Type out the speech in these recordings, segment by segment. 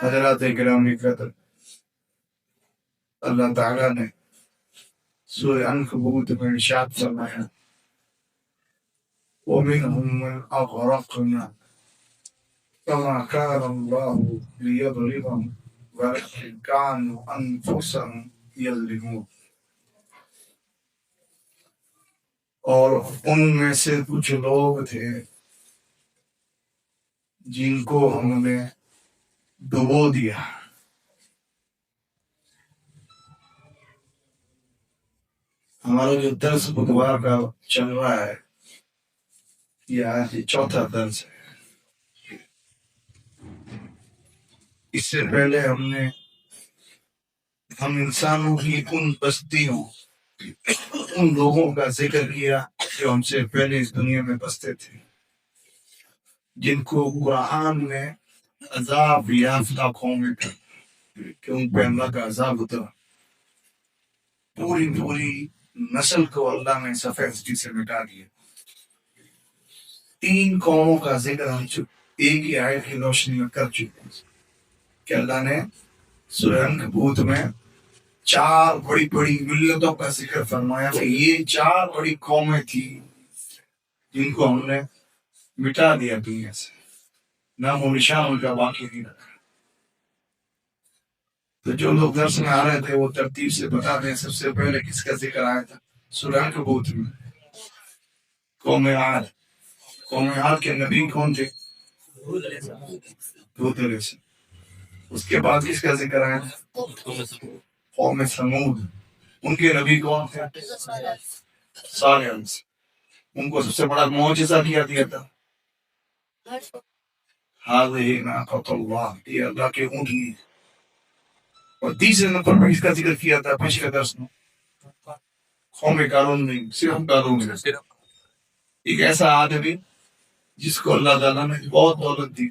حضرات گرامی قدر، اللہ تعالیٰ نے سورہ عنکبوت میں ارشاد فرمایا وَمِنْهُمْ مَنْ أَغْرَقْنَا فَمَا كَانَ اللَّهُ لِيَظْلِمَهُمْ وَلَكِنْ كَانُوا أَنفُسَهُمْ يَظْلِمُونَ، اور ان میں سے کچھ لوگ تھے جن کو ہم نے ڈبو دیا۔ ہمارا جو درس بدوار کا چل رہا ہے، یہ آج چوتھا درس ہے۔ اس سے پہلے ہم انسانوں کی ان بستیوں، ان لوگوں کا ذکر کیا جو ہم سے پہلے اس دنیا میں بستے تھے، جن کو قرآن میں عذاب یافتہ قومیں تھے کہ ان پہ اللہ کا عذاب اترا۔ پوری نسل کو اللہ نے صفحہ سے مٹا دیا۔ 3 قوموں کا ذکر ہم ایک ہی آیت کی روشنی میں کر چکے ہیں کہ اللہ نے سورہ عنکبوت میں 4 بڑی ملتوں کا ذکر فرمایا کہ یہ 4 بڑی قومیں تھیں جن کو ہم نے مٹا دیا دنیا سے، نام و نشان ان کا باقی نہیں رکھا۔ تو جو لوگ درس میں آ رہے تھے وہ ترتیب سے بتا دیں، سب سے پہلے کس کا ذکر آیا تھا؟ سورہ عنکبوت میں قوم عاد۔ قوم عاد کے نبی کون تھے؟ ہود علیہ السلام۔ اس کے بعد کس کا ذکر آیا تھا؟ قوم سمود۔ ان کے نبی کون تھے؟ صالح۔ ان کو سب سے بڑا معجزہ دیا تھا هذه ناقۃ اللہ، یہ اللہ کے اونٹنی۔ اور تیسرے نمبر پر اس کا ذکر کیا تھا پچھلے درس میں قوم قارون نہیں، صرف قارون، ایک ایسا آدمی جس کو اللہ تعالیٰ نے بہت دولت دی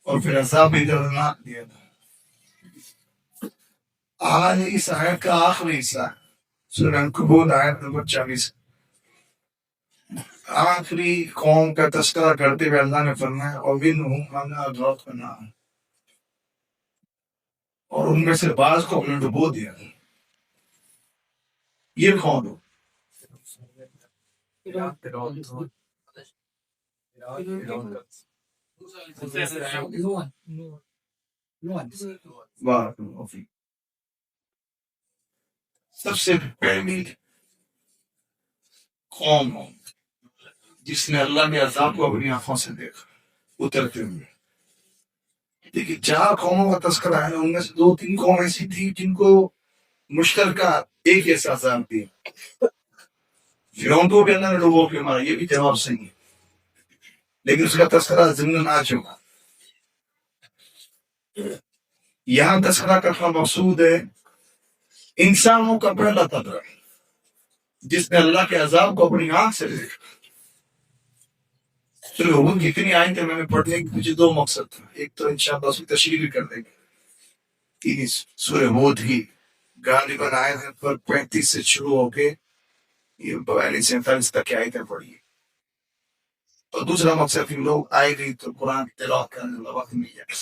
اور پھر عذاب بھی دردناک دیا تھا۔ آج اس آیت کا آخری حصہ سورہ عنکبوت آیت نمبر 40، آخری قوم کا تذکرہ کرتے ہوئے اللہ نے فرمایا وَمِنْهُمْ مَنْ أَغْرَقْنَا، اور ان میں سے بعض کو ہم نے ڈبو دیا۔ یہ کون ہو؟ سب سے پہلی قوم جس نے اللہ کے عذاب کو اپنی آنکھوں سے دیکھا اترتے ہوئے۔ دیکھیے 4 قوموں کا تذکرہ ہے، ان میں سے 2-3 قوم ایسی تھی جن کو مشترکہ ایک ایسا عذاب دیا۔ فرعون کو بھی اللہ نے ڈبو کے مارا، یہ بھی جواب صحیح ہے، لیکن اس کا تذکرہ ضمن آ چکا۔ یہاں تذکرہ کرنا مقصود ہے انسانوں کا پہلا طبقہ جس نے اللہ کے عذاب کو اپنی آنکھ سے دیکھا۔ سورہ ہود کی اتنی آیتیں میں نے پڑھنے کے مجھے 2 مقصد تھا، ایک تو انشاءاللہ اس کی تشریح بھی کر دیں گے۔ سورہ ہود کی غالباً آیت پر 35 سے شروع ہو کے یہ 42-47 تک کی آیتیں پڑھی۔ اور دوسرا مقصد کہ لوگ آئے گئی تو قرآن کی تلاوت کرنے کا وقت مل جائے۔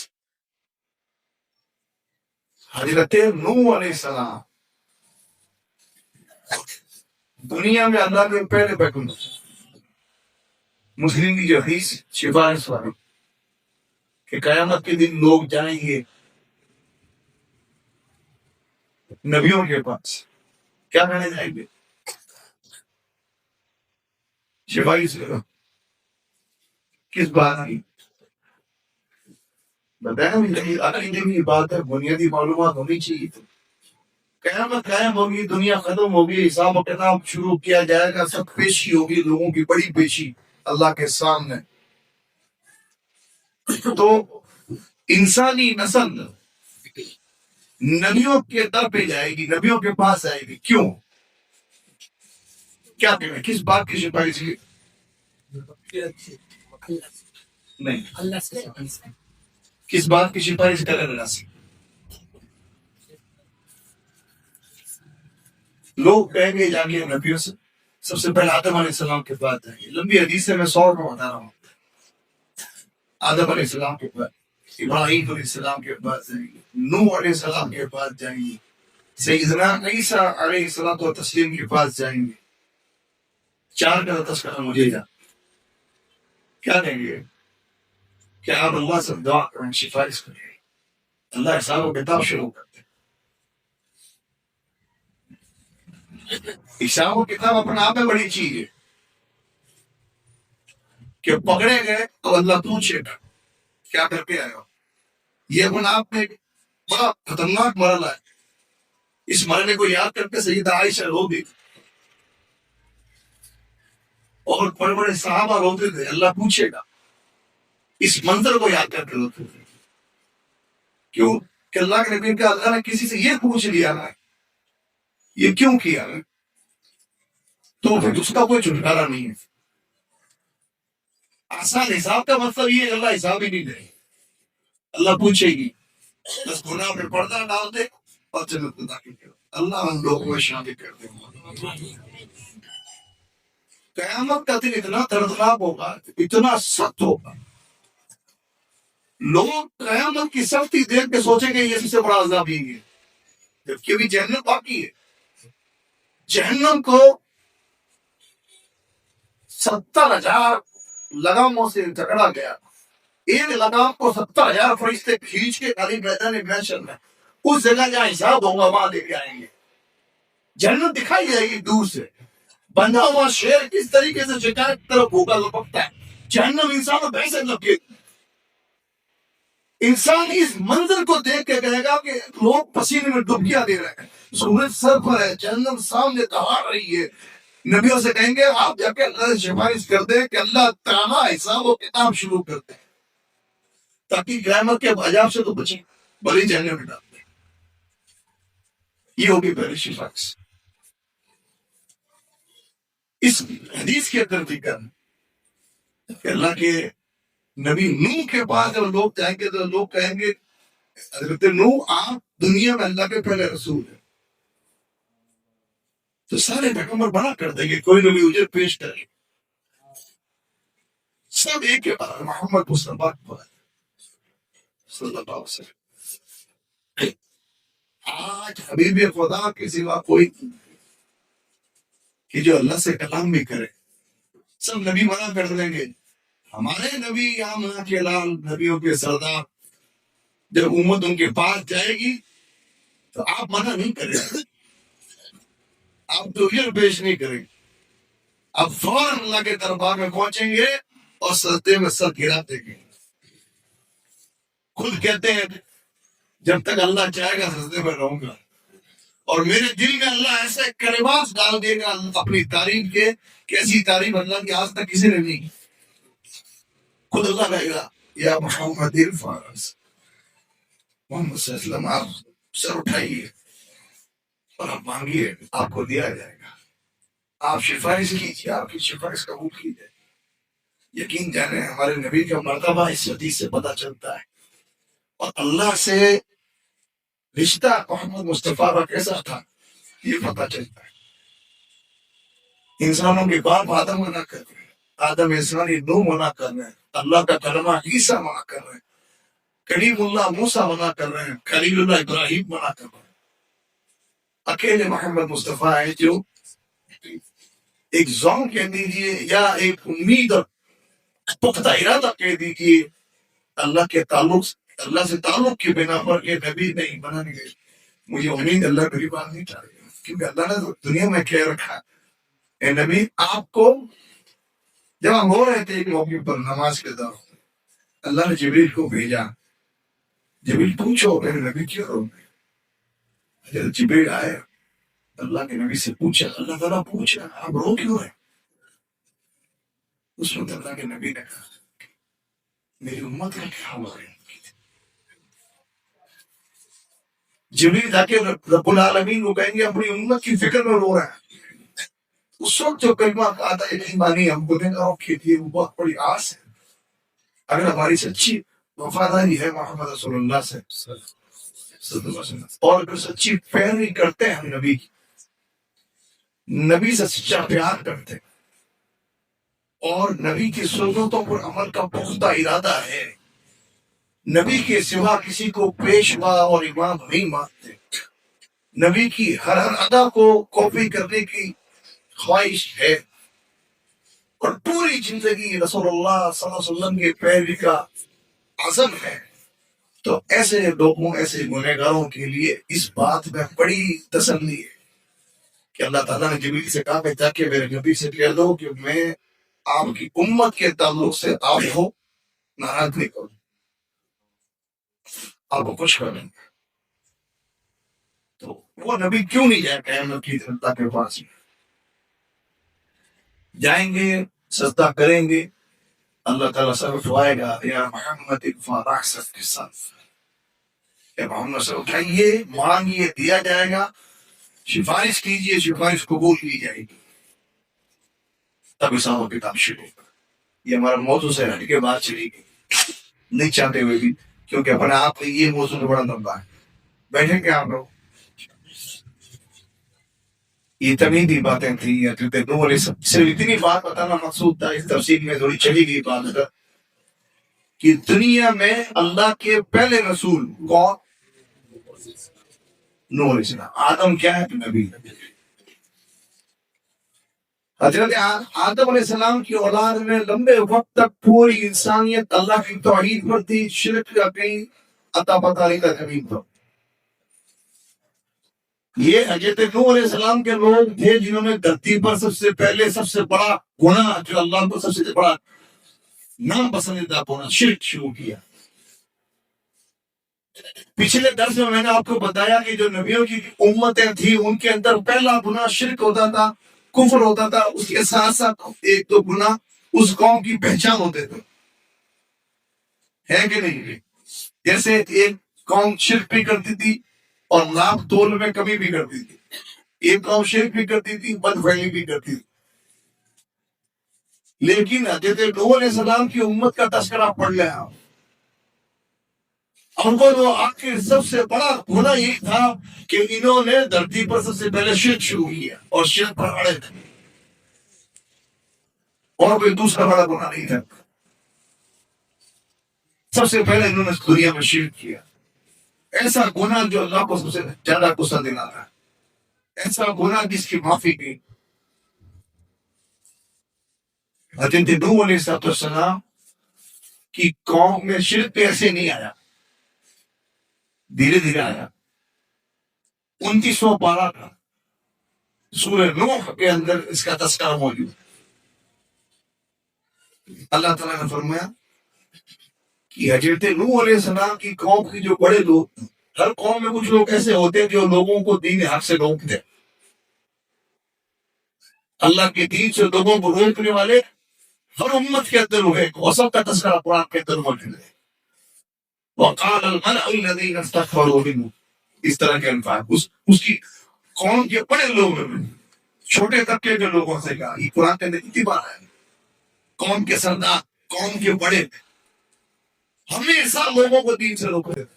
حضرت نوح علیہ السلام دنیا میں اللہ کے پہلے پیغمبر، مسلم کی جو حدیث شفا سواری کہ قیامت کے دن لوگ جائیں گے نبیوں کے پاس، کیا کہنے جائیں گے؟ شفائی سے کس بات کی بتائیں؟ عقیدے کی بات ہے، بنیادی معلومات ہونی چاہیے۔ قیامت قائم ہوگی، دنیا ختم ہوگی، حساب و کتاب شروع کیا جائے گا، سب پیشی ہوگی، لوگوں کی بڑی پیشی اللہ کے سامنے۔ تو انسانی نسل نبیوں کے در پہ جائے گی، نبیوں کے پاس آئے گی۔ کیوں؟ کیا کہیں؟ کس بات کی سفارش کی؟ نہیں، کس بات کی سفارش کر رہا سی؟ لوگ کہیں گے جا کے نبیوں سے سب سے پہلے آدم علیہ السلام کے بعد ہے۔ لمبی حدیث ہے، میں 100 کو بتا رہا ہوں۔ آدم علیہ السلام کے بعد ابراہیم علیہ السلام کے پاس جائیں گے، نوح علیہ السلام کے پاس جائیں گے، سیدنا عیسیٰ علیہ الصلوۃ والتسلیم کے پاس جائیں گے. 4 کا تذکرہ مجھے یاد. کیا کہیں گے کہ آپ اللہ سے دعا کریں، سفارش کریں، اللہ حساب و کتاب شروع کرتے. حساب و کتاب اپنے آپ میں بڑی چیز ہے کہ پکڑے گئے تو اللہ پوچھے گا کیا کر کے آئے ہو. یہ اپنے آپ میں بڑا خطرناک مرحلہ ہے. اس مرحلے کو یاد کر کے سیدہ عائشہ رو دی اور بڑے بڑے صحابہ روتے تھے. اللہ پوچھے گا، اس منظر کو یاد کر کے روتے تھے. کیوں کہ اللہ کے نبی کا اللہ نے کسی سے یہ پوچھ لیا نا یہ کیوں کیا نا، تو پھر اس کا کوئی چھٹکارا نہیں ہے. آسان حساب کا مطلب یہ ہے اللہ حساب ہی نہیں دے. اللہ پوچھے گی، بس گناہ میں پردہ ڈال دے اور جنت میں داخل کر. اللہ ہم لوگوں کو شامل کر دے. قیامت کا دن اتنا دردناک ہوگا، اتنا سخت ہوگا، لوگ قیامت کی سختی دیکھ کے سوچیں گے یہ سب سے بڑا عذاب ہی ہے، جبکہ ابھی جہنم باقی ہے. جہنم کو 70,000 لگاموں سے جکڑا گیا. ایک لگام کو 70,000 فرشتے کھینچ کے خالی میدان محشر میں اس جگہ جہاں حساب ہوگا وہاں لے کے آئیں گے. جہنم دکھائی جائے گی دور سے، بندھا ہوا شیر کس طریقے سے شکایت کی طرف بھوکا لپکتا ہے. جہنم انسان کو بھینسے لپکے. انسان اس منظر کو دیکھ کے کہے گا کہ لوگ پسینے میں ڈبکیاں دے رہے ہیں، سورج سر پر ہے، جہنم سامنے دہاڑ رہی ہے. نبیوں سے کہیں گے آپ جا کے اللہ سے سفارش کر دیں کہ اللہ تعالیٰ حساب و کتاب شروع کر دیں تاکہ قیامت کے عذاب سے تو بچیں، بھلی جہنم میں ڈال دیں. یہ ہوگی پہلی سفارش. اس حدیث کے اندر ذکر کہ اللہ کے نبی نوح کے پاس جب لوگ جائیں گے تو لوگ کہیں گے حضرت نوح آپ دنیا میں اللہ کے پہلے رسول ہیں. تو سارے پیغمبر بڑا کر دیں گے، کوئی نبی مجھے پیش کرے. سب ایک کے بعد محمد مصطفیٰ صلی اللہ علیہ وسلم. آج حبیب خدا کے سوا کوئی کہ جو اللہ سے کلام بھی کرے. سب نبی منع کر دیں گے. ہمارے نبی یا ماں کے لال نبیوں کے سردار جب امت ان کے پاس جائے گی تو آپ منع نہیں کریں، آپ تو پیش نہیں کریں. اب فوراً اللہ کے دربار میں پہنچیں گے اور سجدے میں سر گرا دیں گے. خود کہتے ہیں جب تک اللہ چاہے گا سجدے میں رہوں گا، اور میرے دل میں اللہ ایسے کلمات ڈال دے گا اپنی تعریف کے کہ ایسی تعریف اللہ کی آج تک کسی نے نہیں. خود اللہ کہے گا یا محمد الفارس، محمد صلی اللہ علیہ وسلم آپ سر اٹھائیے اور آپ مانگیے، آپ کو دیا جائے گا. آپ سفارش کیجیے، آپ کی سفارش قبول کی جائے. یقین جانے ہمارے نبی کا مرتبہ اس حدیث سے پتہ چلتا ہے، اور اللہ سے رشتہ محمد مصطفیٰ کا کیسا تھا یہ پتہ چلتا ہے. انسانوں کے باپ آدم منع کر رہے ہیں، آدم انسانی نوح منع کر رہے ہیں، اللہ کا کلمہ عیسیٰ منع کر رہے ہیں، کلیم اللہ موسیٰ منع کر رہے ہیں، خلیل اللہ ابراہیم منع کر رہے ہیں. اکیلے محمد مصطفیٰ ہے جو ایک ذوق کہہ دیجیے یا ایک امید اور پختہ ارادہ کہہ دیجیے اللہ کے تعلق، اللہ سے تعلق کی بنا پر کہ نبی نہیں بنانے گئے. مجھے امید اللہ میری بات نہیں چاہ رہی، کیونکہ اللہ نے دنیا میں کہہ رکھا اے نبی آپ کو. جب ہم ہو رہے تھے ایک موقع پر نماز کے دوران اللہ نے جبریل کو بھیجا. جبریل پوچھو میرے نبی کیوں رو رہے ہیں؟ جبریل آئے اللہ کے نبی سے پوچھا، اللہ تعالیٰ پوچھا آپ رو کیوں رہے؟ اس وقت اللہ کے نبی نے کہا میری امت کا کیا ہوا ہے. جبریل جا کے رب العالمین کو کہیں گے اپنی امت کی فکر میں رو رہا ہے. اس وقت جو کلمہ کہا تھا یقین مانی ہم کو دینا رکھی تھی، وہ بہت بڑی آس ہے. اگر ہماری سچی وفاداری ہے محمد رسول اللہ سے اور اگر سچی پیروی کرتے ہیں ہم نبی کی، نبی سے سچا پیار کرتے ہیں اور نبی کی سنتوں پر عمل کا پختہ ارادہ ہے، نبی کے سوا کسی کو پیشوا اور امام نہیں مانتے. نبی کی ہر ادا کو کاپی کرنے کی خواہش ہے اور پوری زندگی رسول اللہ صلی اللہ علیہ وسلم کے پیروی کا عزم ہے. تو ایسے لوگوں ایسے گنہگاروں کے لیے اس بات میں بڑی تسلی ہے کہ اللہ تعالیٰ نے جبریل سے کہا کہ تاکہ میرے نبی سے کہہ دو کہ میں آپ کی امت کے تعلق سے آپ کو ناراض نہیں کروں، آپ کو خوش کریں گے. تو وہ نبی کیوں نہیں جائے قیامت کی اللہ کے پاس؟ جائیں گے، سجدہ کریں گے، اللہ تعالیٰ سے اٹھوائے گا، یا محمد ارفع رأسک کے ساتھ، یا محمد سے اٹھائیے، مانگیے، دیا جائے گا، سفارش کیجیے، سفارش قبول کی جائے گی. تب حساب کتاب شروع. یہ ہمارا موضوع سے ہٹ کے بات چلی گئی نہیں چاہتے ہوئے بھی، کیونکہ اپنے آپ میں یہ موضوع تو بڑا لمبا ہے. بیٹھیں گے آپ لوگ. یہ تمیدی باتیں تھیں، حضرت نوح علیہ السلام. صرف اتنی بات بتانا مقصود تھا، اس تفصیل میں تھوڑی چلی گئی بات کہ دنیا میں اللہ کے پہلے رسول کون؟ نوح علیہ السلام. آدم کیا ہے؟ نبی. حضرت آدم علیہ السلام کی اولاد میں لمبے وقت تک پوری انسانیت اللہ کی توحید پر تھی، شرک کا کہیں عطا پتہ نہیں تھا زمین پر. یہ حضرت نوح علیہ السلام کے لوگ تھے جنہوں نے دھرتی پر سب سے پہلے سب سے بڑا گناہ، جو اللہ کو سب سے بڑا ناپسندیدہ گناہ، شرک شروع کیا. پچھلے درس میں نے آپ کو بتایا کہ جو نبیوں کی امتیں تھیں ان کے اندر پہلا گناہ شرک ہوتا تھا، کفر ہوتا تھا. اس کے ساتھ ساتھ ایک دو گناہ اس قوم کی پہچان ہوتے تھے، ہے کہ نہیں؟ جیسے ایک قوم شرک بھی کرتی تھی اور ناپ تول میں کمی بھی کرتی تھی، ایک قوم شرک بھی کرتی تھی، بد فعلی بھی کرتی تھی. لیکن حضرت نوح علیہ السلام کی امت کا تذکرہ پڑھ لیں آپ، ان کو تو آخر سب سے بڑا گناہ یہ تھا کہ انہوں نے دھرتی پر سب سے پہلے شرک شروع کیا اور شرک پر اڑے تھے، اور کوئی دوسرا بڑا گناہ نہیں تھا. سب سے پہلے انہوں نے اس دنیا میں شرک کیا. ایسا گناہ جو اللہ کو سب سے زیادہ غصہ دلاتا ہے، ایسا گناہ جس کی معافی کی. حضرت نوح علیہ السلام کی قوم میں شرک پہ ایسے نہیں آیا، دھیرے دھیرے آیا. 29واں پارہ تھا سورہ نوح کے اندر اس کا تذکرہ موجود. اللہ تعالیٰ نے فرمایا کہ حضرت نوح علیہ السلام کی قوم کی جو بڑے لوگ، ہر قوم میں کچھ لوگ ایسے ہوتے ہیں جو لوگوں کو دین حق سے روکتے، اللہ کے دین سے لوگوں کو روکنے والے ہر امت کے اندر ہوئے. وسط کا تذکرہ قرآن کے اندر موجود ہے. وقال الملأ الذين استكبروا منهم، اس طرح کے الفاظ اس کی قوم کے بڑے لوگوں نے چھوٹے طبقے کے لوگوں سے کہا. یہ قرآن کے اندر اتنی بار ہے. قوم کے سردار، قوم کے بڑے ہمیشہ لوگوں کو دین سے روکتے تھے.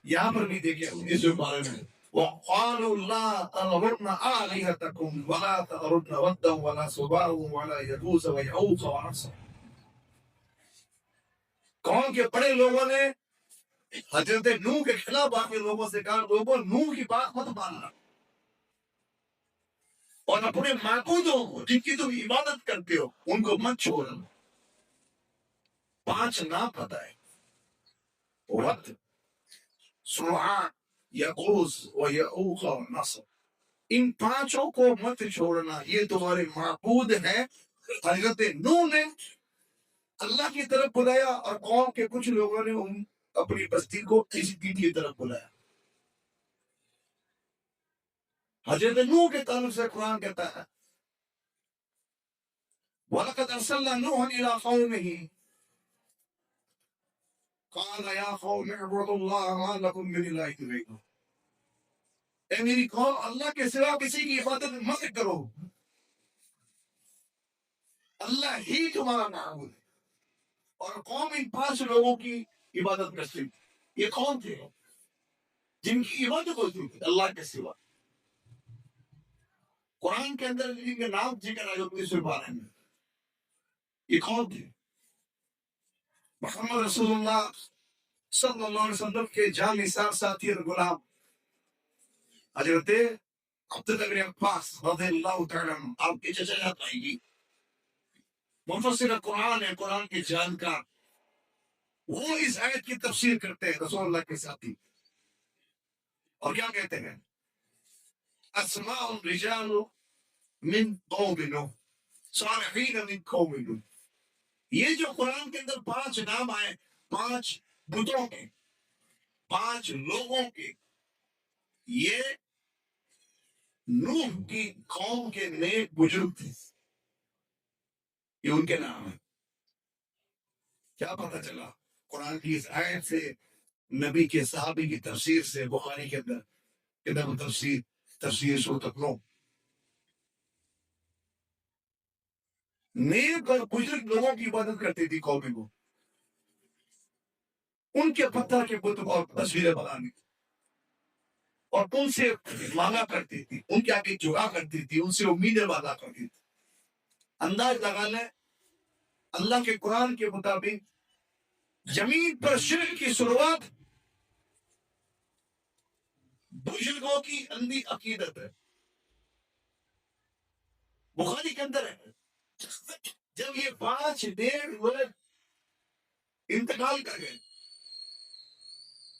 یہاں پر بھی دیکھیے اس بارے میں وقالوا لا تذرن آلهتكم ولا تذرن ودا ولا سواعا ولا يغوث ويعوق ونسرا. قوم کے بڑے لوگوں نے حضرت نوح کے خلاف باقی لوگوں سے کہا لوگوں نوح کی بات مت ماننا اور اپنے معبودوں کو جن کی تم عبادت کرتے ہو ان کو مت چھوڑنا. 5 نام پتہ ہے، ود، سواع، یغوث و یعوق و نسر. ان 5 کو مت چھوڑنا، یہ تمہارے معبود ہیں. حضرت نوح نے اللہ کی طرف بلایا اور قوم کے کچھ لوگوں نے اپنی بستی کو کسی دین کی طرف بلایا. حضرت نوح کے تعلق سے قرآن کہتا ہے وَلَقَدْ أَرْسَلْنَا نُوحًا إِلَىٰ قَوْمِهِ قَالَ يَا قَوْمِ اعْبُدُوا اللَّهَ مَا لَكُم مِّنْ إِلَٰهٍ غَيْرُهُ. اے میری قوم، اللہ کے سوا کسی کی عبادت مت کرو، اللہ ہی تمہارا معبود ہے. اور قوم ان 5 لوگوں کی عبادت کرتی تھی. یہ کون تھے جن کی عبادت ہوتی تھی اللہ کے سوا؟ قرآن کے اندر جن کے نام ذکر آئے 19 بارے میں، یہ کون تھے؟ محمد رسول اللہ صلی اللہ علیہ وسلم کے جامع ساتھی اور غلام حضرت عبداللہ بن عباس رضی اللہ تعالیٰ عنہ، آپ کی چچا آئے گی، مفسر قرآن ہے، قرآن کے جانکار، وہ اس آیت کی تفسیر کرتے ہیں رسول اللہ کے ساتھی، اور کیا کہتے ہیں؟ اسماء الرجال من قوم نوح صالحین من قوم نوح. یہ جو قرآن کے اندر 5 نام آئے، 5 بتوں کے، 5 لوگوں کے، یہ نوح کی قوم کے نیک بزرگ تھے، یہ ان کے نام ہیں. کیا پتہ چلا قرآن کی اس آیت سے، نبی کے صحابی کی تفسیر سے؟ بخاری کے اندر کتاب تفسیر سورۃ نوح، نیک اور بزرگ لوگوں کی عبادت کرتی تھی قوم کو، ان کے پتھر کے بت اور تصویریں بنانی، اور ان سے مانگا کرتی تھی، ان کے آگے جھکا کرتی تھی، ان سے امیدیں وعدہ کرتی تھی. انداز لگا لیں، اللہ کے قرآن کے مطابق زمین پر شرک کی شروعات بزرگوں کی اندھی عقیدت ہے. بخاری کے اندر ہے، جب یہ 5 ڈیڑھ ورد انتقال کر گئے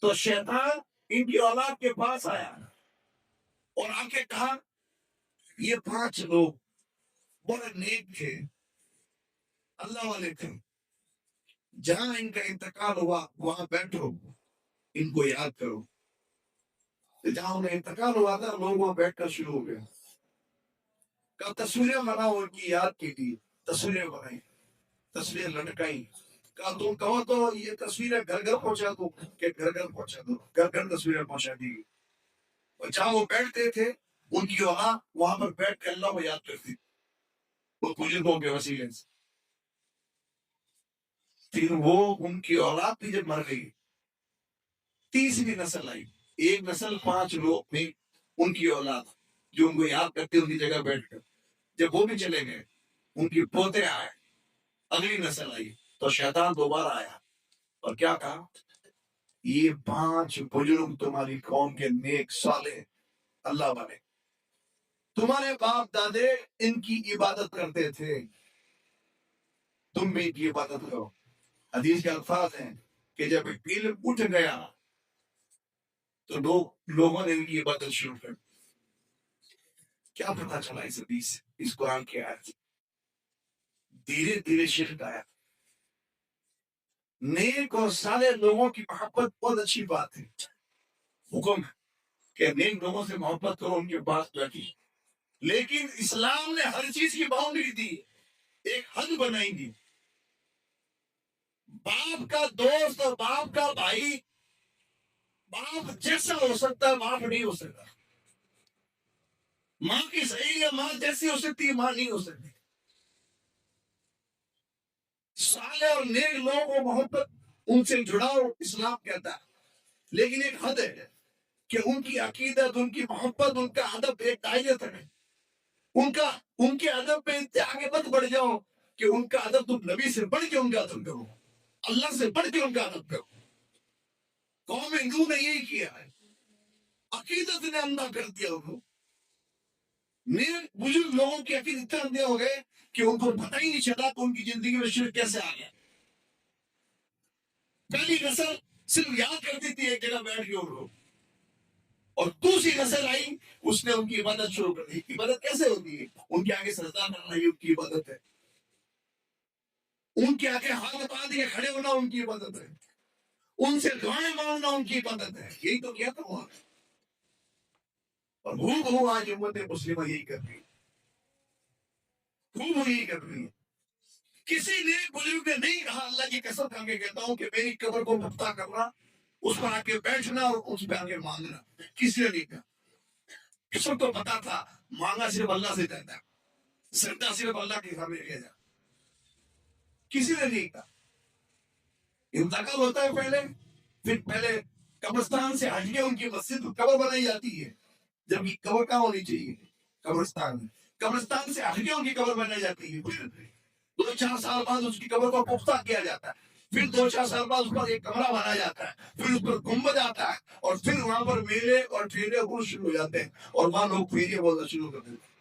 تو شیطان ان کی اولاد کے پاس آیا اور آ کے کہا یہ 5 لوگ بڑے نیک تھے، اللہ والے تھے، جہاں ان کا انتقال ہوا وہاں بیٹھو، ان کو یاد کرو. جہاں انہیں انتقال ہوا تھا لوگ وہاں بیٹھ کر شروع ہو گئے، کہا تصویریں بناؤ ان کی یاد کے لیے. تصویریں بنائی، تصویریں لٹکائی، کہا تم کہو تو یہ تصویریں گھر گھر پہنچا دو، کہ گھر گھر پہنچا دو، گھر گھر تصویریں پہنچا دی گئی. اور جہاں وہ بیٹھتے تھے ان کی وہاں پر بیٹھ کر اللہ کو یاد کرتی، وہ بزرگوں کے وسیلے سے. پھر وہ ان کی اولاد بھی جب مر گئی، تیسری نسل آئی، ایک نسل 5 لوگ میں ان کی اولاد جو ان کو یاد کرتے ان کی جگہ بیٹھ کر. جب وہ بھی چلے گئے، ان کی پوتے آئے، اگلی نسل آئی، تو شیطان دوبارہ آیا اور کیا کہا؟ یہ 5 بزرگ تمہاری قوم کے نیک صالح اللہ والے، تمہارے باپ دادے ان کی عبادت کرتے تھے، تم بھی ان کی عبادت کرو. حدیث کے الفاظ ہیں کہ جب علم اٹھ گیا تو لوگوں نے ان کی عبادت شروع کر. کیا پتا چلا اس حدیث سے، اس قرآن کی آیت سے؟ دھیرے دھیرے شرک آیا. نیک اور صالح لوگوں کی محبت بہت اچھی بات ہے، حکم ہے کہ نیک لوگوں سے محبت کرو، ان کے پاس بیٹھی، لیکن اسلام نے ہر چیز کی باؤنڈری دی، ایک حد بنائی دی. باپ کا دوست اور باپ کا بھائی باپ جیسا ہو سکتا ہے، باپ نہیں ہو سکتا. ماں کی صحیح ہے، ماں جیسی ہو سکتی ہے، ماں نہیں ہو سکتی. صالح اور نیک لوگوں کو محبت، ان سے جڑاؤ اسلام کہتا ہے، لیکن ایک حد ہے کہ ان کی عقیدت، ان کی محبت، ان کا ادب ایک دائرے تک ہے. ان کے ادب میں اتنے آگے مت بڑھ جاؤ کہ ان کا ادب تم نبی سے بڑھ کے ان کا ادب کرو، اللہ سے بڑھ کے ان کا ادب کرو. قوم نوح نے یہی کیا ہے، عقیدت نے اندھا کر دیا ان کو. نیک بزرگ لوگوں کی عقیدت اتنے اندھے ہو گئے کہ ان کو پتہ ہی نہیں چلا کہ ان کی زندگی میں شرک کیسے آ گیا. پہلی نسل صرف یاد کرتی تھی ایک جگہ بیٹھ کے ان کو، اور دوسری نسل آئی، اس نے ان کی عبادت شروع کر دی. عبادت کیسے ہوتی ہے؟ ان کے آگے سجدہ کرنا یہ ان کی عبادت ہے، ان کے آگے ہاتھ باندھ کے کھڑے ہونا ان کی عبادت ہے، ان سے دعائیں مانگنا ان کی عبادت ہے. یہی تو کیا تھا وہاں، اور ہو آج امت مسلمہ یہی کر رہی ہے، یہی کر رہی ہے. کسی نے بزرگ نے نہیں کہا، اللہ کی قسم کھا کے کہتا ہوں کہ میری قبر کو پختہ کرنا، اس پر آ کے بیٹھنا اور اس پہ آ کے مانگنا، کسی نے نہیں کہا. کس کو پتا تھا مانگا صرف اللہ سے جاتا ہے، سجدہ صرف اللہ کے سامنے کیا جاتا، کسی نے نہیں کہا. انتقال ہوتا ہے پھر پہلے قبرستان سے ہٹ کے ان کی مسجد قبر بنائی جاتی ہے، جبکہ قبر کہاں ہونی چاہیے؟ قبرستان میں. قبرستان سے ہٹ کے ان کی قبر بنائی جاتی ہے، پھر 2-4 سال بعد اس کی قبر کو پختہ کیا جاتا ہے. پھر 2-4 سال بعد اس پر ایک کمرہ بنایا جاتا ہے، پھر اس پر گنبد آتا ہے، اور پھر وہاں پر میلے اور ٹھیلے اور شروع ہو جاتے ہیں، اور وہاں لوگ پھیرے بولنا شروع کر دیتے ہیں۔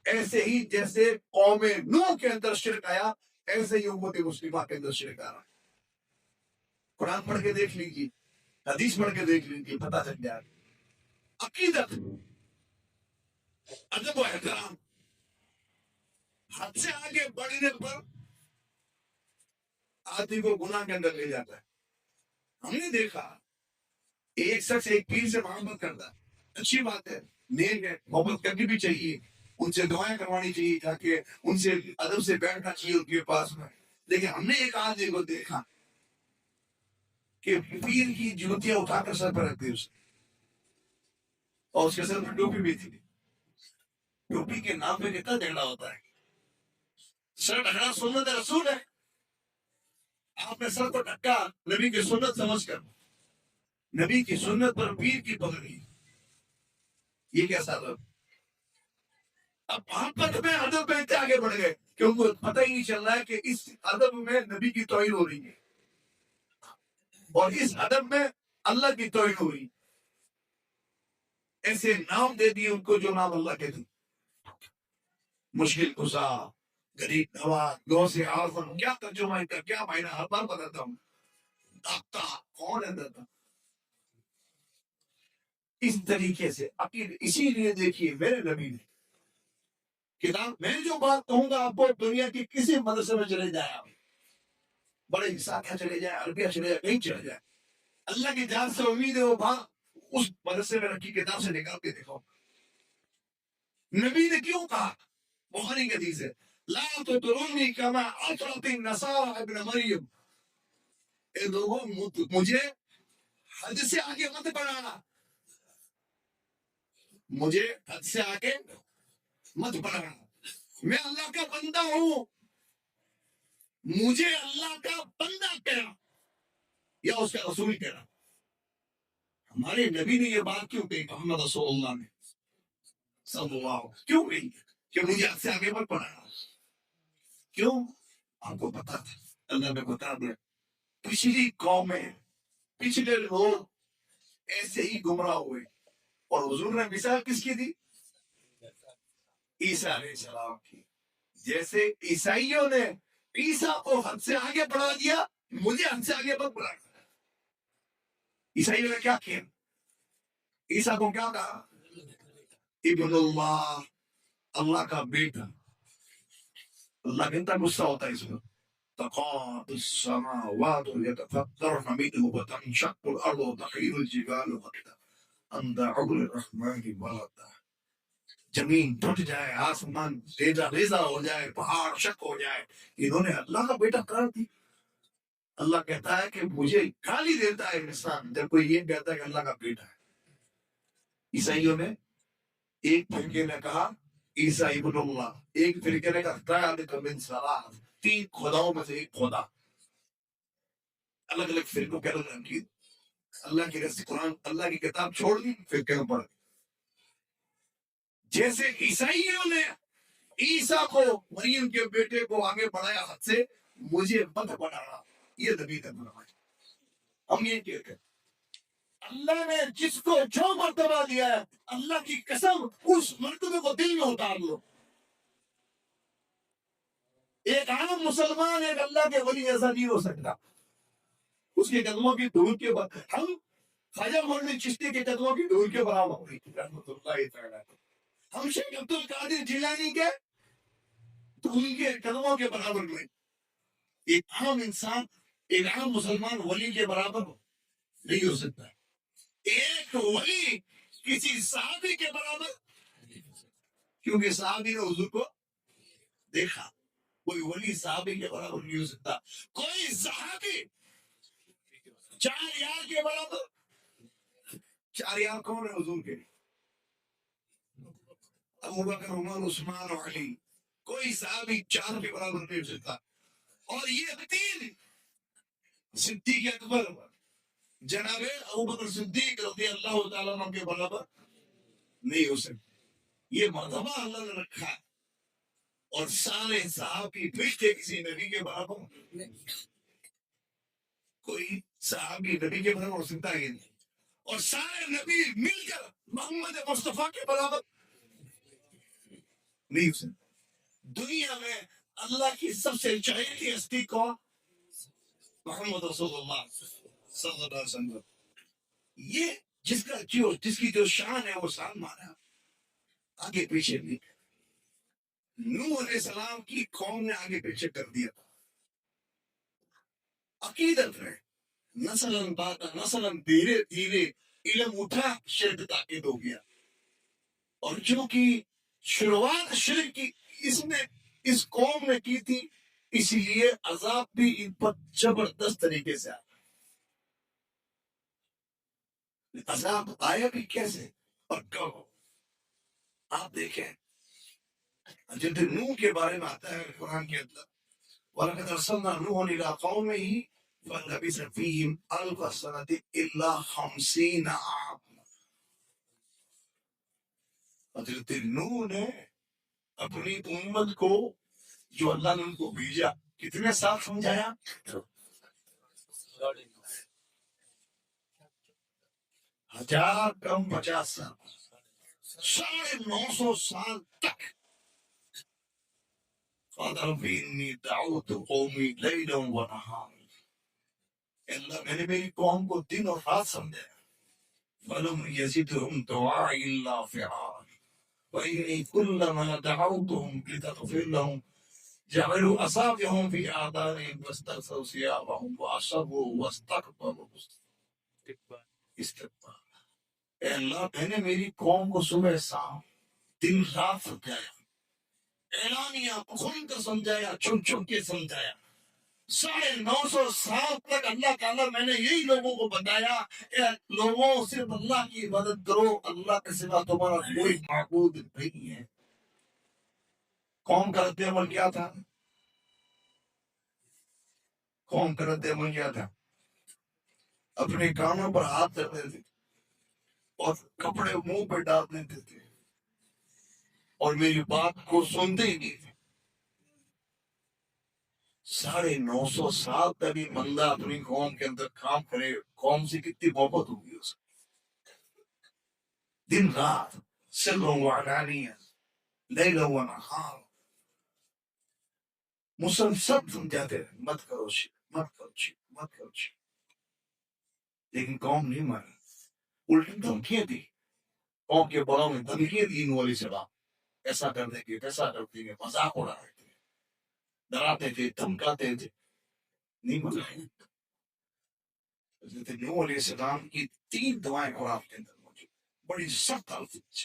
ایسے ہی جیسے قوم نوح کے اندر شرک آیا، ایسے ہی امت مسلمہ کے اندر شرک آ رہا ہے۔ قرآن پڑھ کے دیکھ لیجیے، حدیث پڑھ کے دیکھ لیجیے، پتہ چل جائے گا۔ عقیدت، ادب و احترام، حد سے آگے بڑھنے پر آدمی کو گناہ کے اندر لے جاتا ہے۔ ہم نے دیکھا ایک شخص ایک پیر سے محبت کرتا ہے، اچھی بات ہے، نیک ہے، محبت کرنی بھی چاہیے، ان سے دعائیں کروانی چاہیے، تاکہ ان سے ادب سے بیٹھنا چاہیے ان کے پاس میں۔ لیکن ہم نے ایک آدمی کو دیکھا کہ پیر کی جوتیاں اٹھا کر سر پر رکھتے اسے، اور اس کے سر میں ٹوپی بھی تھی۔ ٹوپی کے نام پہ کتنا جھگڑا ہوتا ہے۔ سر ڈھکنا سنت رسول ہے، آپ نے سر کو ڈھکا نبی کی سنت سمجھ کر، نبی کی سنت پر پیر کی پگڑی، یہ کیسا لوگ؟ اب محبت میں ادب میں اتنے آگے بڑھ گئے کہ ان کو پتہ ہی نہیں چل رہا ہے کہ اس ادب میں نبی کی توہین ہو رہی ہے، اور اس ادب میں اللہ کی توہین ہو رہی ہے۔ ایسے نام دے دیے ان کو جو نام اللہ کے دیں، مشکل کشا، غریب نواز، غوث اعظم، کیا ترجمہ ہے، کیا معنی، ہر بار بتاتا ہوں۔ داتا کون ہے داتا؟ اس طریقے سے عقید، اسی لیے دیکھیے میرے نبی نے کتاب، میں جو بات کہوں گا آپ کو، دنیا کی کسی مدرسے میں چلے جائیں، آپ بڑے عیساقیہ چلے جائیں، عربیہ چلے جائیں، کہیں چلے جائیں، اللہ کی جان سے امید ہے وہ وہاں اس مدرسے میں رکھی کتاب سے نکال کے دیکھو نبی نے کیوں کہا۔ بخاری کی حدیث ہے، لا تطرونی کما اطرت النصارى ابن مریم، اے لوگوں مجھے حد سے آگے مت بڑھانا، مجھے حد سے آگے مت بڑھانا، میں اللہ کا بندہ ہوں، مجھے اللہ کا بندہ کہنا یا اس کا رسول کہنا۔ ہمارے نبی نے یہ بات کیوں کہی، محمد رسول اللہ نے صلی اللہ علیہ وسلم، کیوں کہی کہ مجھے حد سے آگے مت بڑھانا؟ کیوں؟ آپ کو پتا تھا، اللہ نے بتا دیا، پچھلی قومیں، پچھلے لوگ ایسے ہی گمراہ ہوئے، اور حضور نے مثال کس کی دی؟ عیسیٰ علیہ السلام کی۔ جیسے عیسائیوں نے عیسیٰ کو حد سے آگے بڑھا دیا، مجھے حد سے آگے مت بڑھا۔ عیسائیوں نے کیا کیا؟ عیسیٰ کو کیا کہا؟ ابن اللہ، اللہ کا بیٹا۔ اللہ کتنا غصہ ہوتا ہے اس میں، تقاط السماوات يتفطرن منه وتنشق الارض وتخير الجبال هكذا ان دعوا للرحمن ولدا، زمین ٹوٹ جائے، آسمان ریزہ ریزہ ہو جائے، پہاڑ شک ہو جائے، انہوں نے اللہ کا بیٹا قرار دی۔ اللہ کہتا ہے کہ مجھے گالی دیتا ہے انسان جب کوئی یہ کہتا ہے کہ اللہ کا بیٹا ہے۔ عیسائیوں نے ایک فرقے نے کہا عیسیٰ ابن اللہ، ایک فرقے نے کہا ذالک من ثلاث، 3 خداؤں میں سے ایک خدا۔ الگ الگ فرقوں کے الگ الگ، اللہ کی رسی قرآن، اللہ کی کتاب چھوڑ دی، فرقے میں پڑھ گئے۔ جیسے عیسائیوں نے عیسیٰ کو، مریم کے بیٹے کو آگے بڑھایا حد سے، مجھے مت بڑھانا، یہ نبی نے فرمایا۔ ہم یہ کہتے ہیں اللہ نے جس کو جو مرتبہ دیا ہے، اللہ کی قسم اس مرتبے کو دل میں اتار لو۔ ایک عام مسلمان ایک اللہ کے ولی ایسا نہیں ہو سکتا، اس کے قدموں کی دھول کے بعد ہم خواجہ معین چشتی کے قدموں کی دھول کے برابر ہوئی رحمۃ اللہ تعالیٰ، ہم شیخ عبد القادر جیلانی کے دھول کے قدموں کے برابر ہوئے۔ ایک عام انسان، ایک عام مسلمان ولی کے برابر نہیں ہو سکتا۔ ایک ولی کسی صحابی کے برابر، کیونکہ صحابی نے حضور کو دیکھا، کوئی ولی صحابی کے برابر نہیں ہو سکتا۔ کوئی صحابی 4 یار کے برابر، 4 یار کون ہے حضور کے؟ ابوبکر، عمر، عثمان اور علی، کوئی صحابی 4 کے برابر نہیں ہو سکتا۔ اور یہ 3 صدیق اکبر جناب ابوبکر صدیق رضی اللہ تعالیٰ عنہ کے برابر نہیں ہو سکتے۔ یہ مرتبہ اللہ نے رکھا ہے، اور سارے صحابی پھر کے کسی نبی کے برابر نہیں۔ کوئی صحابی نبی کے برابر ہو سکتا ہے کہ نہیں؟ اور سارے نبی مل کر محمد مصطفیٰ کی بلاغت نہیں ہو سکتے۔ دنیا میں اللہ کی سب سے چہیتی ہستی کون؟ محمد رسول اللہ صلی اللہ علیہ وسلم۔ یہ جس کی جو شان ہے وہ شان مانا آگے پیچھے نہیں۔ نوح علیہ السلام کی قوم نے آگے پیچھے کر دیا تھا عقیدت میں، نسلاً بعد نسلاً دھیرے دھیرے علم اٹھا، شرک تاکید ہو گیا، اور چونکہ شروعات شرک کی اس قوم نے کی تھی، اس لیے عذاب بھی ان پر زبردست طریقے سے آیا۔ عذاب آیا بھی کیسے اور کب؟ آپ دیکھیں حضرت نوح کے بارے میں آتا ہے قرآن کے اندر، وَلَقَدْ أَرْسَلْنَا نُوحًا إِلَىٰ قَوْمِهِ فَلَبِثَ فِيهِمْ أَلْفَ سَنَةٍ إِلَّا 50 عاما۔ حضرت نوح نے اپنی امت کو، جو اللہ نے ان کو بھیجا، کتنے سال سمجھایا؟ 1000 کم 50 سال، 950 سال تک۔ قال رب إني دعوت قومي ليلا ونهارا، اللہ میں نے میری قوم کو دن اور رات سمجھایا۔ فلم يزدهم دعائي إلا فرارا وإني كلما دعوتهم لتغفر لهم جعلوا أصابعهم في آذانهم واستغشوا ثيابهم وأصروا واستكبروا استكبارا۔ اے اللہ میں نے میری قوم کو صبح شام دن رات سمجھایا، اعلانیہ کھل کر سمجھایا، چھن چھن کے سمجھایا۔ 950 سال تک اللہ تعالیٰ میں نے یہی لوگوں کو بتایا کہ لوگوں صرف اللہ کی عبادت کرو، اللہ کے سوا تمہارا کوئی معبود نہیں ہے۔ قوم کا رد عمل کیا تھا؟ قوم کا رد عمل کیا تھا؟ اپنے کانوں پر ہاتھ رکھ دیتے تھے اور کپڑے منہ پہ ڈال دیتے تھے اور میری بات کو سنتے ہی نہیں تھے۔ 950 سال تک بھی بندہ اپنی قوم کے اندر کام کرے، قوم سے کتنی محبت ہوگی اس کی؟ دن رات سرًا وعلانیہ لیلا ونہار مسلسل سمجھاتے رہے، مت کرو شرک، مت کرو شرک، مت کرو شرک۔ لیکن قوم نہیں مانی، الٹی دھمکیاں دی، قوم کے بڑوں میں دھمکیاں دی نوح علیہ السلام، ایسا کر دیں گے، ویسا کر دیں گے، مذاق اڑا رہے تھے، ڈراتے تھے، دھمکاتے تھے، نہیں مانا۔ حضرت نوح علیہ السلام کی 3 دعائیں قرآن کے اندر موجود، بڑی سخت الفاظ،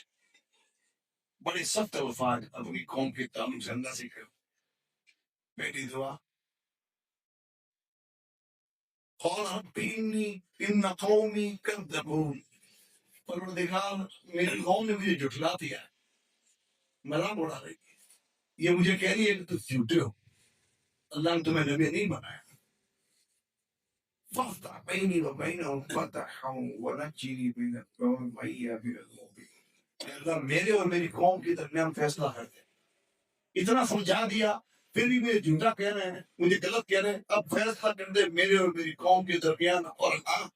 بڑے سخت الفاظ اپنی قوم کے تعلق سے اللہ سے کرو۔ پہلی دعا، قال رب ان قومی کذبون، پروردگار میری قوم نے مجھے جھٹلا دیا ہے، مذاق اڑا رہی ہے، یہ مجھے کہہ رہی ہے کہ تم جھوٹے ہو، اللہ نے تمہیں نبی نہیں بنایا۔ فافتح بینی وبینہم فتحا ونجنی من القوم وہی من المؤمنین، اللہ میرے اور میری قوم کے درمیان فیصلہ کر دے۔ اتنا سمجھا دیا پھر بھی مجھے جھوٹا کہہ رہے ہیں، مجھے غلط کہہ رہے ہیں، اب فیصلہ کر دے میرے اور میری قوم کے درمیان، اور ہاں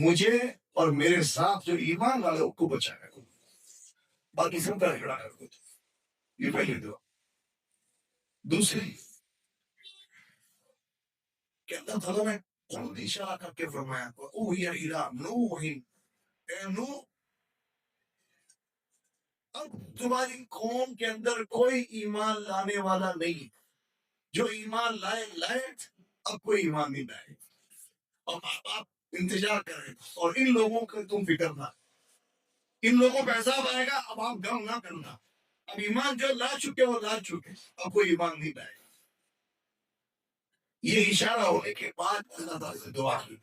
مجھے اور میرے ساتھ جو ایمان والے ان کو بچا کر، باقی سب کا جھگڑا کر دو۔ یہ پہلی دعا۔ دوسری کہ اللہ تعالیٰ نے خود اشارہ کر کے فرمایا وَأُوحِيَ إِلَىٰ نُوحٍ، اے نوح اب تمہاری قوم کے اندر کوئی ایمان لانے والا نہیں، جو ایمان لائے اب کوئی ایمان نہیں لائے، اور آپ انتظار کریں، اور ان لوگوں کا تم فکر نہ، ان لوگوں پہ عذاب آئے گا، اب آپ غم نہ کرنا، اب ایمان جو لا چکے وہ لا چکے، اب کوئی ایمان نہیں لائے۔ یہ اشارہ ہونے کے بعد اللہ تعالیٰ سے دعا کی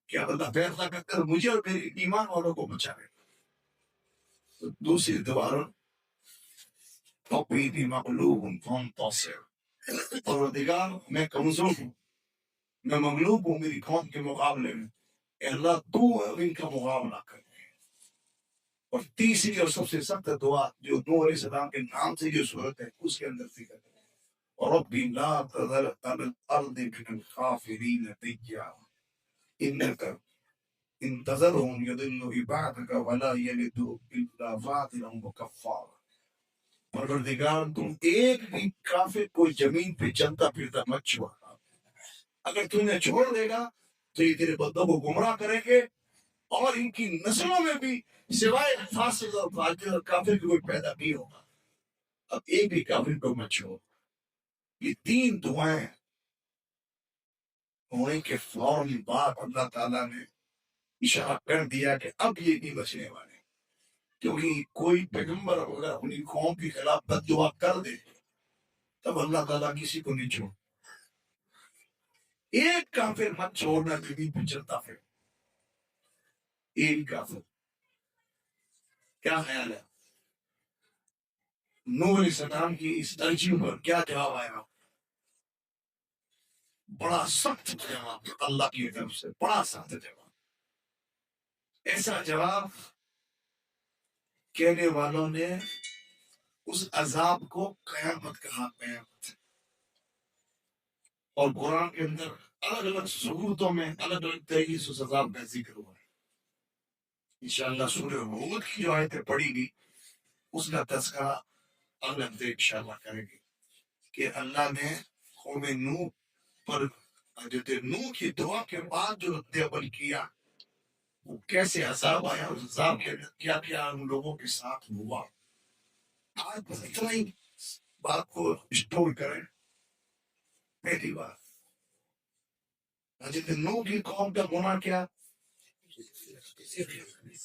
کہ اللہ فیصلہ کر مجھے اور میرے ایمان والوں کو بچائے۔ دوسری دعا، ربی مغلوب فانتصر، پروردگار میں کمزور ہوں، میں مغلوب ہوں میری قوم کے مقابلے میں، اے اللہ تو ان کا مقابلہ کر۔ اور تیسری اور سب سے سخت دعا جو نوح علیہ السلام کے نام سے جو صورت ہے اس کے اندر ذکر ہے رب لا تذر على الارض من الكافرين ديارا انك ان تذرهم يضلوا عبادك ولا يلدوا الا فاضلا وكفارا. پروردگار تم ایک بھی کافر کو زمین پہ چلتا پھرتا مت چھوڑنا. اگر تم نے چھوڑ دے گا تو یہ تیرے بندوں کو گمراہ کریں گے اور ان کی نسلوں میں بھی سوائے فاسق اور فاجر اور کافر کی کوئی پیدا نہیں ہوگا. اب ایک بھی کافر کو مت چھوڑ. یہ تین دعائیں ہونے کے فوراً بعد اللہ تعالیٰ نے اشارہ کر دیا کہ اب یہ نہیں بچنے والے. کیونکہ کوئی پیغمبر اگر اپنی قوم کے خلاف بد دعا کر دے تب اللہ تعالیٰ کسی کو نہیں چھوڑ. ایک کافر مت چھوڑنا زمین پہ چلتا پھر. ایک کافر. کیا خیال ہے نوح علیہ السلام کی اس ترجیح پر کیا جواب آیا؟ بڑا سخت جواب اللہ کی طرف سے. بڑا سخت جواب. ایسا جواب کہنے والوں نے اس عذاب کو قیامت کہا. قیامت. اور قرآن کے اندر الگ الگ صورتوں میں الگ الگ طریقے سے اس عذاب کا ذکر ہوا ہے. انشاءاللہ سورہ ہود کی جو آیتیں پڑھی گی اس کا تذکرہ اگلے ہفتے انشاءاللہ کریں گے کہ اللہ نے قوم نوح پر حضرت نوح کی دعا کے بعد جو رد عمل کیا وہ کیسے عذاب آیا. اس عذاب کے اندر کیا کیا ان لوگوں کے ساتھ ہوا. آج بس اتنا ہی بات کو اسٹور کریں. پہلی بات حضرت نوح کی قوم کا گناہ کیا؟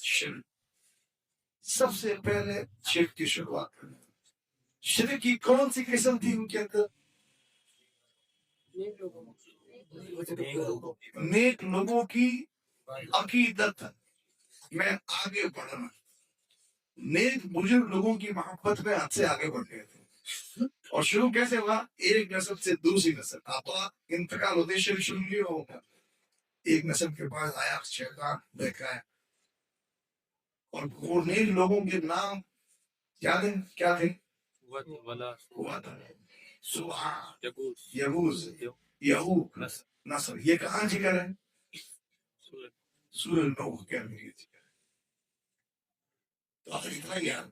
شرک. سب سے پہلے شرک کی شروعات کریں. شرک کی کون سی قسم تھی ان کے اندر؟ نیک لوگوں کی عقیدت میں آگے بڑھنا. نیک بزرگ لوگوں کی محبت میں حد سے آگے بڑھ گئے تھے. اور شروع کیسے ہوا؟ ایک نسل سے دوسری نسل. آپ انتقال ہوتے شروع نہیں ہوگا. ایک نسل کے پاس آیا شیطان دیکھا ہے. اور وہ نیک لوگوں کے نام کیا تھے؟ یغوز، یعوق، نصر. یہ کہاں ذکر ہے؟ سورہ نوح کے اندر ذکر ہے. تو آخر اتنا یاد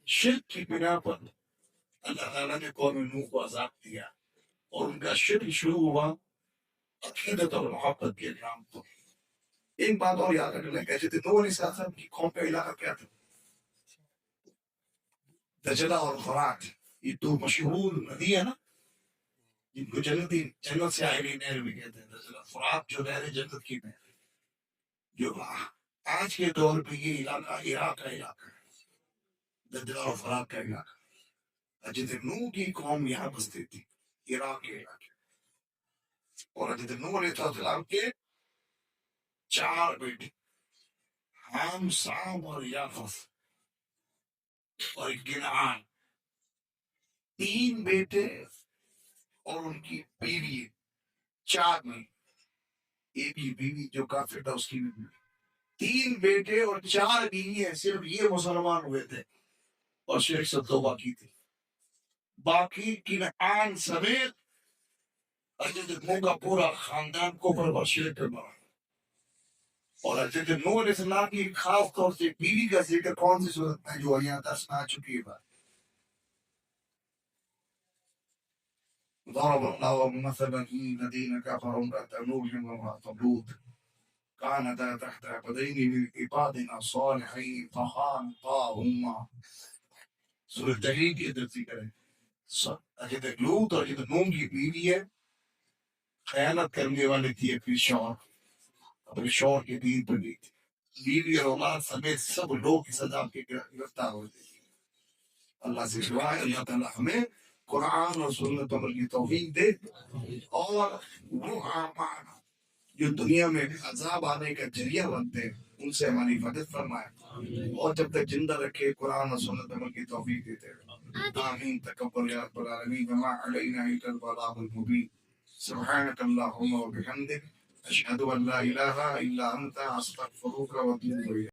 شرک کی بنا پر اللہ تعالیٰ نے قوم نوح کو عذاب دیا اور ان کا شرک شروع ہوا عقیدت اور محبت کے نام پر. ایک بات اور یاد رکھنا کہ جیسے نوح علیہ السلام کی قوم کا علاقہ کیا تھا؟ دجلہ اور فرات. یہ دو مشہور ندی ہے نا جن کو جنت سے آئی گئی نہر بھی کہتے ہیں. دجلہ فرات جو نہر جنت کی نہر جو آج کے دور پہ یہ علاقہ عراق کا علاقہ ہے. دجلہ اور فرات کا علاقہ. حضرت نوح کی قوم یہاں بستی تھی عراق کے علاقے. اور حضرت نوح علیہ السلام کے 4 بیٹے حام، سام اور یافس اور کنعان. 3 بیٹے اور ان کی بیوی. 4 میں ایک ہی بیوی جو کافر تھا اس کی بھی. 3 بیٹے اور 4 بیوی ہیں. صرف یہ مسلمان ہوئے تھے اور شرک سے توبہ کی تھی. باقی کنعان سمیت حضرت نوح کا پورا خاندان کفر اور شرک پر مرا. اور حضرت نوح علیہ السلام کی خاص طور سے بیوی کا ذکر کون سی صورت میں جو یہاں درس میں آ چکی ہے. بات ضرب الله مثلا للذين كفروا امرأة نوح وامرأة لوط كانتا تحت عبدين من عبادنا صالحين فخانتاهما. سورہ تحریم کی ادھر ذکر ہے. حضرت لوط اور حضرت نوح کی بیوی ہے خیانت کرنے والے تھی اپنے شوہر کے دین پر نہیں تھی. بیوی اور اولاد سمیت سب لوگ کی سزا کے گرفتار ہو جائے. اللہ سے دعا ہے اللہ تعالیٰ ہمیں قرآن اور سنت عمل کی توفیق دے اور وہ اعمال جو دنیا میں عذاب آنے کا ذریعہ بنتے ہیں ان سے ہماری حفاظت فرمائے اور جب تک زندہ رکھے قرآن اور سنت عمل کی توفیق دیتے رہے. آمین. تقبل یا رب العالمین. وما علینا الا البلاغ المبین. سبحانک اللہم وبحمدک اشہد ان لا الہ الا انت استغفرک واتوب الیک.